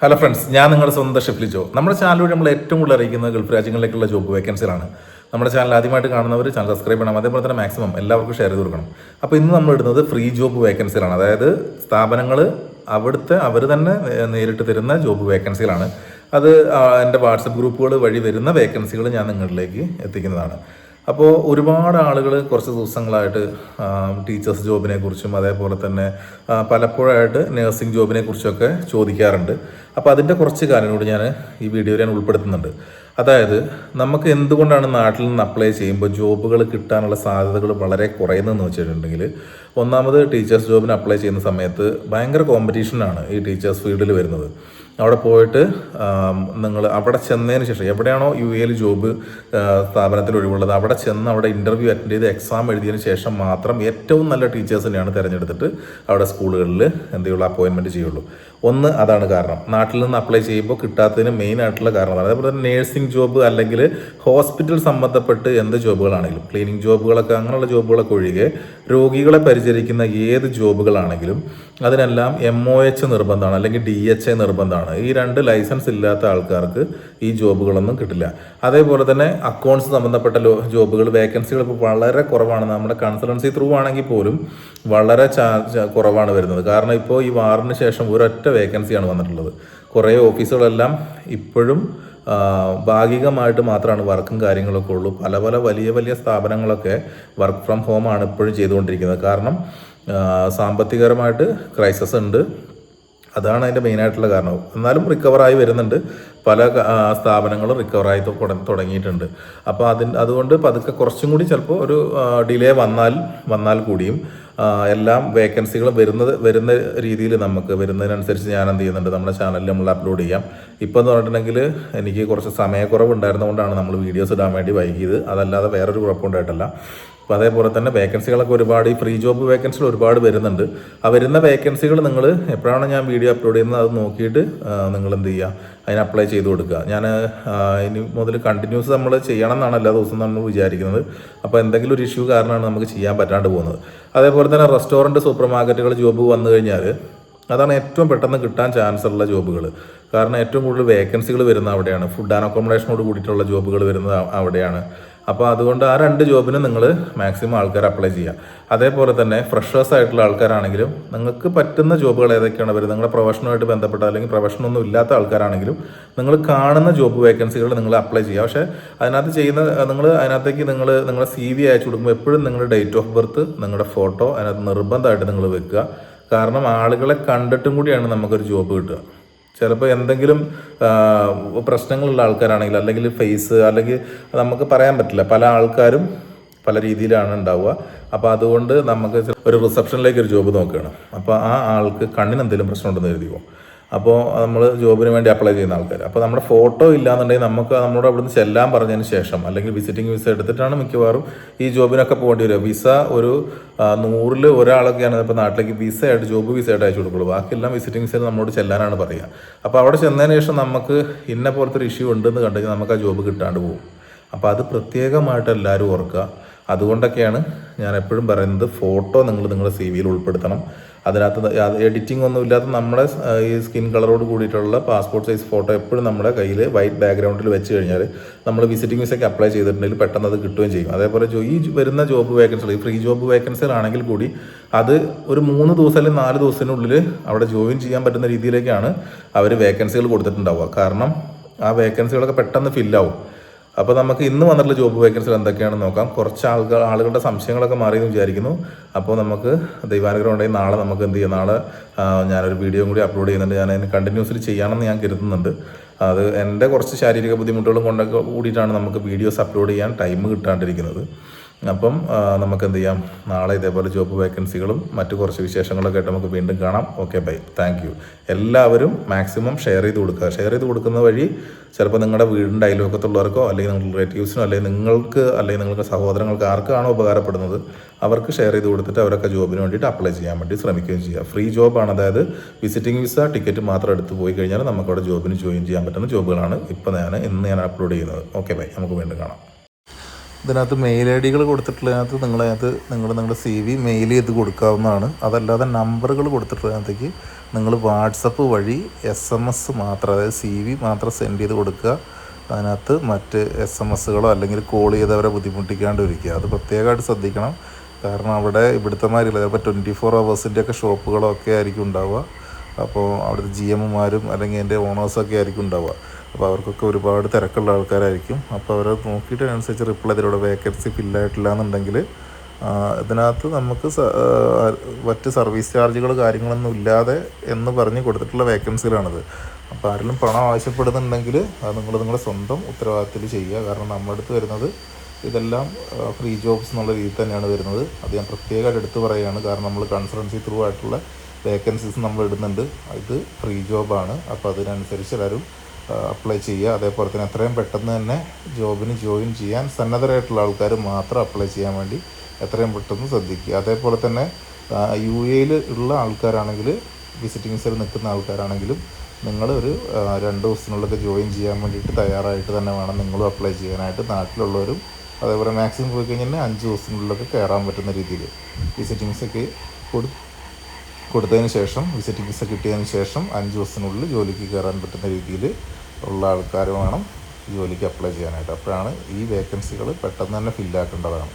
Hello friends, ഞാൻ നിങ്ങളുടെ സ്വന്തം ഷിഫ്ലി ജോ. നമ്മുടെ ചാനൽ വഴി നമ്മൾ ഏറ്റവും കൂടുതൽ അറിയിക്കുന്നത് ഗൾഫ് രാജ്യങ്ങളിലേക്കുള്ള ജോബ് വേക്കൻസികളാണ്. നമ്മുടെ ചാനൽ ആദ്യമായിട്ട് കാണുന്നവർ ചാനൽ സബ്സ്ക്രൈബ് ചെയ്യണം. അതേപോലെ തന്നെ മാക്സിമം എല്ലാവർക്കും ഷെയർ ചെയ്ത് കൊടുക്കണം. അപ്പോൾ ഇന്ന് നമ്മൾ ഇടുന്നത് ഫ്രീ ജോബ് വേക്കൻസികളാണ്. അതായത് സ്ഥാപനങ്ങൾ അവർ തന്നെ നേരിട്ട് തരുന്ന ജോബ് വേക്കൻസികളാണ്. അത് എൻ്റെ വാട്സപ്പ് ഗ്രൂപ്പുകൾ വഴി വരുന്ന വേക്കൻസികൾ ഞാൻ നിങ്ങളിലേക്ക് എത്തിക്കുന്നതാണ്. അപ്പോൾ ഒരുപാട് ആളുകൾ കുറച്ച് ദിവസങ്ങളായിട്ട് ടീച്ചേഴ്സ് ജോബിനെ കുറിച്ചും അതേപോലെ തന്നെ പലപ്പോഴായിട്ട് നഴ്സിംഗ് ജോബിനെ കുറിച്ചൊക്കെ ചോദിക്കാറുണ്ട്. അപ്പോൾ അതിൻ്റെ കുറച്ച് കാര്യങ്ങളോട് ഞാൻ ഈ വീഡിയോയിൽ ഞാൻ ഉൾപ്പെടുത്തുന്നുണ്ട്. അതായത് നമുക്ക് എന്തുകൊണ്ടാണ് നാട്ടിൽ നിന്ന് അപ്ലൈ ചെയ്യുമ്പോൾ ജോബുകൾ കിട്ടാനുള്ള സാധ്യതകൾ വളരെ കുറയുന്നതെന്ന് വെച്ചിട്ടുണ്ടെങ്കിൽ, ഒന്നാമത് ടീച്ചേഴ്സ് ജോബിന് അപ്ലൈ ചെയ്യുന്ന സമയത്ത് ഭയങ്കര കോമ്പറ്റീഷനാണ് ഈ ടീച്ചേഴ്സ് ഫീൽഡിൽ വരുന്നത്. അവിടെ പോയിട്ട് നിങ്ങൾ അവിടെ ചെന്നതിന് ശേഷം എവിടെയാണോ UAE ജോബ് സ്ഥാപനത്തിൽ ഒഴിവുള്ളത് അവിടെ ചെന്ന് അവിടെ ഇൻ്റർവ്യൂ അറ്റൻഡ് ചെയ്ത് എക്സാം എഴുതിയതിന് ശേഷം മാത്രം ഏറ്റവും നല്ല ടീച്ചേഴ്സിനെയാണ് തിരഞ്ഞെടുത്തിട്ട് അവിടെ സ്കൂളുകളിൽ എന്തെങ്കിലും അപ്പോയിൻമെൻറ്റ് ചെയ്യുള്ളൂ. ഒന്ന് അതാണ് കാരണം. നാട്ടിൽ നിന്ന് അപ്ലൈ ചെയ്യുമ്പോൾ കിട്ടാത്തതിന് മെയിൻ ആയിട്ടുള്ള കാരണമാണ്. അതേപോലെ തന്നെ നേഴ്സിംഗ് ജോബ് അല്ലെങ്കിൽ ഹോസ്പിറ്റൽ സംബന്ധപ്പെട്ട് എന്ത് ജോബുകളാണെങ്കിലും, ക്ലീനിങ് ജോബുകളൊക്കെ അങ്ങനെയുള്ള ജോബുകളൊക്കെ ഒഴികെ രോഗികളെ പരിചരിക്കുന്ന ഏത് ജോബുകളാണെങ്കിലും അതിനെല്ലാം MOH നിർബന്ധമാണ്, അല്ലെങ്കിൽ DHA നിർബന്ധമാണ്. ഈ രണ്ട് ലൈസൻസ് ഇല്ലാത്ത ആൾക്കാർക്ക് ഈ ജോബുകളൊന്നും കിട്ടില്ല. അതേപോലെ തന്നെ അക്കൗണ്ട്സ് സംബന്ധപ്പെട്ട ജോബുകൾ വേക്കൻസികൾ ഇപ്പോൾ വളരെ കുറവാണ്. നമ്മുടെ കൺസൾട്ടൻസി ത്രൂ ആണെങ്കിൽ പോലും വളരെ കുറവാണ് വരുന്നത്. കാരണം ഇപ്പോൾ ഈ വാറിന് ശേഷം ഒരൊറ്റ വേക്കൻസിയാണ് വന്നിട്ടുള്ളത്. കുറേ ഓഫീസുകളെല്ലാം ഇപ്പോഴും ഭാഗികമായിട്ട് മാത്രമാണ് വർക്കും കാര്യങ്ങളൊക്കെ ഉള്ളൂ. പല വലിയ വലിയ സ്ഥാപനങ്ങളൊക്കെ വർക്ക് ഫ്രം ഹോമാണ് ഇപ്പോഴും ചെയ്തുകൊണ്ടിരിക്കുന്നത്. കാരണം സാമ്പത്തികപരമായിട്ട് ക്രൈസിസ് ഉണ്ട്, അതാണ് അതിൻ്റെ മെയിനായിട്ടുള്ള കാരണം. എന്നാലും റിക്കവറായി വരുന്നുണ്ട്, പല സ്ഥാപനങ്ങളും റിക്കവറായി തുടങ്ങിയിട്ടുണ്ട്. അപ്പോൾ അതുകൊണ്ട് പതുക്കെ കുറച്ചും കൂടി ചിലപ്പോൾ ഒരു ഡിലേ വന്നാൽ കൂടിയും എല്ലാം വേക്കൻസികൾ വരുന്ന രീതിയിൽ നമുക്ക് വരുന്നതിനനുസരിച്ച് ഞാൻ എന്ത് ചെയ്യുന്നുണ്ട്, നമ്മുടെ ചാനലിൽ നമ്മൾ അപ്ലോഡ് ചെയ്യാം. ഇപ്പോൾ എന്ന് പറഞ്ഞിട്ടുണ്ടെങ്കിൽ എനിക്ക് കുറച്ച് സമയക്കുറവ് ഉണ്ടായിരുന്നതുകൊണ്ടാണ് നമ്മൾ വീഡിയോസ് ഇടാൻ വേണ്ടി വൈകിയത്, അതല്ലാതെ വേറൊരു കുഴപ്പമുണ്ടായിട്ടല്ല. അപ്പോൾ അതേപോലെ തന്നെ വേക്കൻസികളൊക്കെ ഒരുപാട്, ഈ ഫ്രീ ജോബ് വേക്കൻസികൾ ഒരുപാട് വരുന്നുണ്ട്. ആ വരുന്ന വേക്കൻസികൾ നിങ്ങൾ എപ്പോഴാണ് ഞാൻ വീഡിയോ അപ്ലോഡ് ചെയ്യുന്നത് അത് നോക്കിയിട്ട് നിങ്ങൾ എന്ത് ചെയ്യുക, അതിന് അപ്ലൈ ചെയ്ത് കൊടുക്കുക. ഞാൻ ഇനി മുതൽ കണ്ടിന്യൂസ് നമ്മൾ ചെയ്യണം എന്നാണ് എല്ലാ ദിവസവും നമ്മൾ വിചാരിക്കുന്നത്. അപ്പോൾ എന്തെങ്കിലും ഒരു ഇഷ്യൂ കാരണമാണ് നമുക്ക് ചെയ്യാൻ പറ്റാണ്ട് പോകുന്നത്. അതേപോലെ തന്നെ റെസ്റ്റോറൻറ്റ്, സൂപ്പർ മാർക്കറ്റുകൾ ജോബ് വന്നു കഴിഞ്ഞാൽ അതാണ് ഏറ്റവും പെട്ടെന്ന് കിട്ടാൻ ചാൻസ് ഉള്ള ജോബുകൾ. കാരണം ഏറ്റവും കൂടുതൽ വേക്കൻസികൾ വരുന്നത് അവിടെയാണ്. ഫുഡ് ആൻഡ് അക്കോമഡേഷനോട് കൂടിയിട്ടുള്ള ജോബുകൾ വരുന്നത് അവിടെയാണ്. അപ്പോൾ അതുകൊണ്ട് ആ രണ്ട് ജോബിന് നിങ്ങൾ മാക്സിമം ആൾക്കാർ അപ്ലൈ ചെയ്യുക. അതേപോലെ തന്നെ ഫ്രഷേഴ്സ് ആയിട്ടുള്ള ആൾക്കാരാണെങ്കിലും നിങ്ങൾക്ക് പറ്റുന്ന ജോബുകൾ ഏതൊക്കെയാണ് വരുന്നത്, നിങ്ങളുടെ പ്രൊഫഷനുമായിട്ട് ബന്ധപ്പെട്ട അല്ലെങ്കിൽ പ്രൊഫഷനൊന്നും ഇല്ലാത്ത ആൾക്കാരാണെങ്കിലും നിങ്ങൾ കാണുന്ന ജോബ് വേക്കൻസികൾ നിങ്ങൾ അപ്ലൈ ചെയ്യുക. പക്ഷേ അതിനകത്തേക്ക് നിങ്ങളുടെ CV അയച്ചു കൊടുക്കുമ്പോൾ എപ്പോഴും നിങ്ങളുടെ ഡേറ്റ് ഓഫ് ബർത്ത്, നിങ്ങളുടെ ഫോട്ടോ അതിനകത്ത് നിർബന്ധമായിട്ട് നിങ്ങൾ വെക്കുക. കാരണം ആളുകളെ കണ്ടിട്ടും കൂടിയാണ് നമുക്കൊരു ജോബ് കിട്ടുക. ചിലപ്പോൾ എന്തെങ്കിലും പ്രശ്നങ്ങളുള്ള ആൾക്കാരാണെങ്കിൽ, അല്ലെങ്കിൽ ഫേസ്, അല്ലെങ്കിൽ നമുക്ക് പറയാൻ പറ്റില്ല, പല ആൾക്കാരും പല രീതിയിലാണ് ഉണ്ടാവുക. അപ്പോൾ അതുകൊണ്ട് നമുക്ക് ഒരു റിസപ്ഷനിലേക്ക് ഒരു ജോബ് നോക്കുകയാണ്. അപ്പോൾ ആ ആൾക്ക് കണ്ണിന് എന്തെങ്കിലും പ്രശ്നം ഉണ്ടെന്ന് കരുതിയോ, അപ്പോൾ നമ്മൾ ജോബിന് വേണ്ടി അപ്ലൈ ചെയ്യുന്ന ആൾക്കാർ, അപ്പോൾ നമ്മുടെ ഫോട്ടോ ഇല്ലാന്നുണ്ടെങ്കിൽ നമുക്ക് നമ്മളോട് അവിടുന്ന് ചെല്ലാൻ പറഞ്ഞതിന് ശേഷം, അല്ലെങ്കിൽ വിസിറ്റിംഗ് വിസ എടുത്തിട്ടാണ് മിക്കവാറും ഈ ജോബിനൊക്കെ പോകേണ്ടി വരിക. വിസ ഒരു 100-ൽ ഒരാളൊക്കെയാണ് ഇപ്പോൾ നാട്ടിലേക്ക് ജോബ് വിസ ആയിട്ട് അയച്ചു കൊടുക്കുള്ളൂ. ബാക്കിയെല്ലാം വിസിറ്റിംഗ് വിസയിൽ നമ്മളോട് ചെല്ലാനാണ് പറയുക. അപ്പോൾ അവിടെ ചെന്നതിന് ശേഷം നമുക്ക് ഇന്ന പോലത്തെ ഒരു ഇഷ്യൂ ഉണ്ടെന്ന് കണ്ടു കഴിഞ്ഞാൽ നമുക്ക് ആ ജോബ് കിട്ടാണ്ട് പോകും. അപ്പോൾ അത് പ്രത്യേകമായിട്ട് എല്ലാവരും ഓർക്കുക. അതുകൊണ്ടൊക്കെയാണ് ഞാൻ എപ്പോഴും പറയുന്നത്, ഫോട്ടോ നിങ്ങളുടെ CVയിൽ ഉൾപ്പെടുത്തണം. അതിനകത്ത് എഡിറ്റിംഗ് ഒന്നും ഇല്ലാത്ത നമ്മുടെ ഈ സ്കിൻ കളറോട് കൂടിയിട്ടുള്ള പാസ്പോർട്ട് സൈസ് ഫോട്ടോ എപ്പോഴും നമ്മുടെ കയ്യിൽ വൈറ്റ് ബാക്ക്ഗ്രൗണ്ടിൽ വെച്ച് കഴിഞ്ഞാൽ നമ്മൾ വിസിറ്റിംഗ് വിസയ്ക്ക് അപ്ലൈ ചെയ്തിട്ടുണ്ടെങ്കിൽ പെട്ടെന്ന് അത് കിട്ടുകയും ചെയ്യും. അതേപോലെ ഈ വരുന്ന ജോബ് വേക്കൻസികൾ, ഈ ഫ്രീ ജോബ് വേക്കൻസികളാണെങ്കിൽ കൂടി അത് ഒരു 3 ദിവസം അല്ലെങ്കിൽ 4 ദിവസത്തിനുള്ളിൽ അവിടെ ജോയിൻ ചെയ്യാൻ പറ്റുന്ന രീതിയിലേക്കാണ് അവർ വേക്കൻസികൾ കൊടുത്തിട്ടുണ്ടാവുക. കാരണം ആ വേക്കൻസികളൊക്കെ പെട്ടെന്ന് ഫില്ലാവും. അപ്പോൾ നമുക്ക് ഇന്ന് വന്നിട്ടുള്ള ജോബ് വേക്കൻസികൾ എന്തൊക്കെയാണെന്ന് നോക്കാം. കുറച്ച് ആളുകളുടെ സംശയങ്ങളൊക്കെ മാറിയെന്ന് വിചാരിക്കുന്നു. അപ്പോൾ നമുക്ക് ദൈവാനുഗ്രഹം ഉണ്ടെങ്കിൽ നാളെ നമുക്ക് എന്ത് ചെയ്യാം, നാളെ ഞാനൊരു വീഡിയോ കൂടി അപ്ലോഡ് ചെയ്യുന്നുണ്ട്. ഞാൻ അതിന് കണ്ടിന്യൂസ്ലി ചെയ്യണമെന്ന് ഞാൻ കരുതുന്നുണ്ട്. അത് എൻ്റെ കുറച്ച് ശാരീരിക ബുദ്ധിമുട്ടുകളും കൊണ്ടൊക്കെ കൂടിയിട്ടാണ് നമുക്ക് വീഡിയോസ് അപ്ലോഡ് ചെയ്യാൻ ടൈം കിട്ടാണ്ടിരിക്കുന്നത്. അപ്പം നമുക്ക് എന്ത് ചെയ്യാം, നാളെ ഇതേപോലെ ജോബ് വേക്കൻസികളും മറ്റു കുറച്ച് വിശേഷങ്ങളൊക്കെ ആയിട്ട് നമുക്ക് വീണ്ടും കാണാം. Okay, bye, thank you. എല്ലാവരും മാക്സിമം ഷെയർ ചെയ്ത് കൊടുക്കുക. ഷെയർ ചെയ്ത് കൊടുക്കുന്ന വഴി ചിലപ്പോൾ നിങ്ങളുടെ വീടിൻ്റെ അയൽവക്കത്തുള്ളവർക്കോ അല്ലെങ്കിൽ നിങ്ങളുടെ റിലേറ്റീവ്സിനോ അല്ലെങ്കിൽ നിങ്ങൾക്ക് സഹോദരങ്ങൾക്ക് ആർക്കാണോ ഉപകാരപ്പെടുന്നത് അവർക്ക് ഷെയർ ചെയ്ത് കൊടുത്തിട്ട് അവരൊക്കെ ജോബിന് വേണ്ടിയിട്ട് അപ്ലൈ ചെയ്യാൻ വേണ്ടി ശ്രമിക്കുകയും ചെയ്യുക. ഫ്രീ ജോബാണ്, അതായത് വിസിറ്റിംഗ് വിസ ടിക്കറ്റ് മാത്രം എടുത്ത് പോയി കഴിഞ്ഞാൽ നമുക്കവിടെ ജോബിന് ജോയിൻ ചെയ്യാൻ പറ്റുന്ന ജോബുകളാണ് ഇന്ന് ഞാൻ അപ്ലോഡ് ചെയ്യുന്നത്. ഓക്കെ, ബൈ, നമുക്ക് വീണ്ടും കാണാം. ഇതിനകത്ത് മെയിൽ ഐ ഡികൾ കൊടുത്തിട്ടുള്ളതിനകത്ത് നിങ്ങളുടെ സി വി മെയിൽ ചെയ്ത് കൊടുക്കാവുന്നതാണ്. അതല്ലാതെ നമ്പറുകൾ കൊടുത്തിട്ടുള്ളതിനകത്തേക്ക് നിങ്ങൾ വാട്സപ്പ് വഴി SMS മാത്രം, അതായത് സി വി മാത്രം സെൻഡ് ചെയ്ത് കൊടുക്കുക. അതിനകത്ത് മറ്റ് SMS അല്ലെങ്കിൽ കോൾ ചെയ്തവരെ ബുദ്ധിമുട്ടിക്കാണ്ടിരിക്കുക. അത് പ്രത്യേകമായിട്ട് ശ്രദ്ധിക്കണം. കാരണം അവിടെ ഇവിടുത്തെ മാതിരില്ല, ചിലപ്പോൾ 24 ഹവേഴ്സിൻ്റെയൊക്കെ ഷോപ്പുകളൊക്കെ ആയിരിക്കും ഉണ്ടാവുക. അപ്പോൾ അവിടുത്തെ GM അല്ലെങ്കിൽ എൻ്റെ ഓണേഴ്സൊക്കെ ആയിരിക്കും ഉണ്ടാവുക. അപ്പോൾ അവർക്കൊക്കെ ഒരുപാട് തിരക്കുള്ള ആൾക്കാരായിരിക്കും. അപ്പോൾ അവരെ നോക്കിയിട്ട് അതിനനുസരിച്ച് റിപ്ലൈ ഇതിലൂടെ വേക്കൻസി ഫില്ലായിട്ടില്ല എന്നുണ്ടെങ്കിൽ ഇതിനകത്ത് നമുക്ക് മറ്റ് സർവീസ് ചാർജുകൾ കാര്യങ്ങളൊന്നും ഇല്ലാതെ എന്ന് പറഞ്ഞ് കൊടുത്തിട്ടുള്ള വേക്കൻസികളാണിത്. അപ്പോൾ ആരെങ്കിലും പണം ആവശ്യപ്പെടുന്നുണ്ടെങ്കിൽ അത് നിങ്ങളുടെ സ്വന്തം ഉത്തരവാദിത്തത്തിൽ ചെയ്യുക. കാരണം നമ്മുടെ അടുത്ത് വരുന്നത് ഇതെല്ലാം ഫ്രീ ജോബ്സ് എന്നുള്ള രീതിയിൽ തന്നെയാണ് വരുന്നത്. അത് ഞാൻ പ്രത്യേകമായിട്ട് എടുത്ത് പറയുകയാണ്. കാരണം നമ്മൾ കൺസൾട്ടൻസി ത്രൂ ആയിട്ടുള്ള വേക്കൻസീസ് നമ്മൾ ഇടുന്നുണ്ട്. ഇത് ഫ്രീ ജോബാണ്. അപ്പോൾ അതിനനുസരിച്ച് എല്ലാവരും അപ്ലൈ ചെയ്യുക. അതേപോലെ തന്നെ എത്രയും പെട്ടെന്ന് തന്നെ ജോബിന് ജോയിൻ ചെയ്യാൻ സന്നദ്ധരായിട്ടുള്ള ആൾക്കാർ മാത്രം അപ്ലൈ ചെയ്യാൻ വേണ്ടി എത്രയും പെട്ടെന്ന് ശ്രദ്ധിക്കുക. അതേപോലെ തന്നെ UAE ഉള്ള ആൾക്കാരാണെങ്കിൽ, വിസിറ്റിംഗ് വിസയിൽ നിൽക്കുന്ന ആൾക്കാരാണെങ്കിലും നിങ്ങൾ ഒരു 2 ദിവസത്തിനുള്ളിലൊക്കെ ജോയിൻ ചെയ്യാൻ വേണ്ടിയിട്ട് തയ്യാറായിട്ട് തന്നെ വേണം നിങ്ങളും അപ്ലൈ ചെയ്യാനായിട്ട്. നാട്ടിലുള്ളവരും അതേപോലെ മാക്സിമം പോയി കഴിഞ്ഞാൽ 5 ദിവസത്തിനുള്ളിലൊക്കെ കയറാൻ പറ്റുന്ന രീതിയിൽ വിസിറ്റിംഗ് വിസയ്ക്ക് കൊടുത്തതിന് ശേഷം, വിസിറ്റിംഗ് വിസ കിട്ടിയതിന് ശേഷം 5 ദിവസത്തിനുള്ളിൽ ജോലിക്ക് കയറാൻ പറ്റുന്ന രീതിയിൽ ഉള്ള ആൾക്കാർ വേണം ജോലിക്ക് അപ്ലൈ ചെയ്യാനായിട്ട്. അപ്പോഴാണ് ഈ വേക്കൻസികൾ പെട്ടെന്ന് തന്നെ ഫില്ലാക്കേണ്ടതാണ്.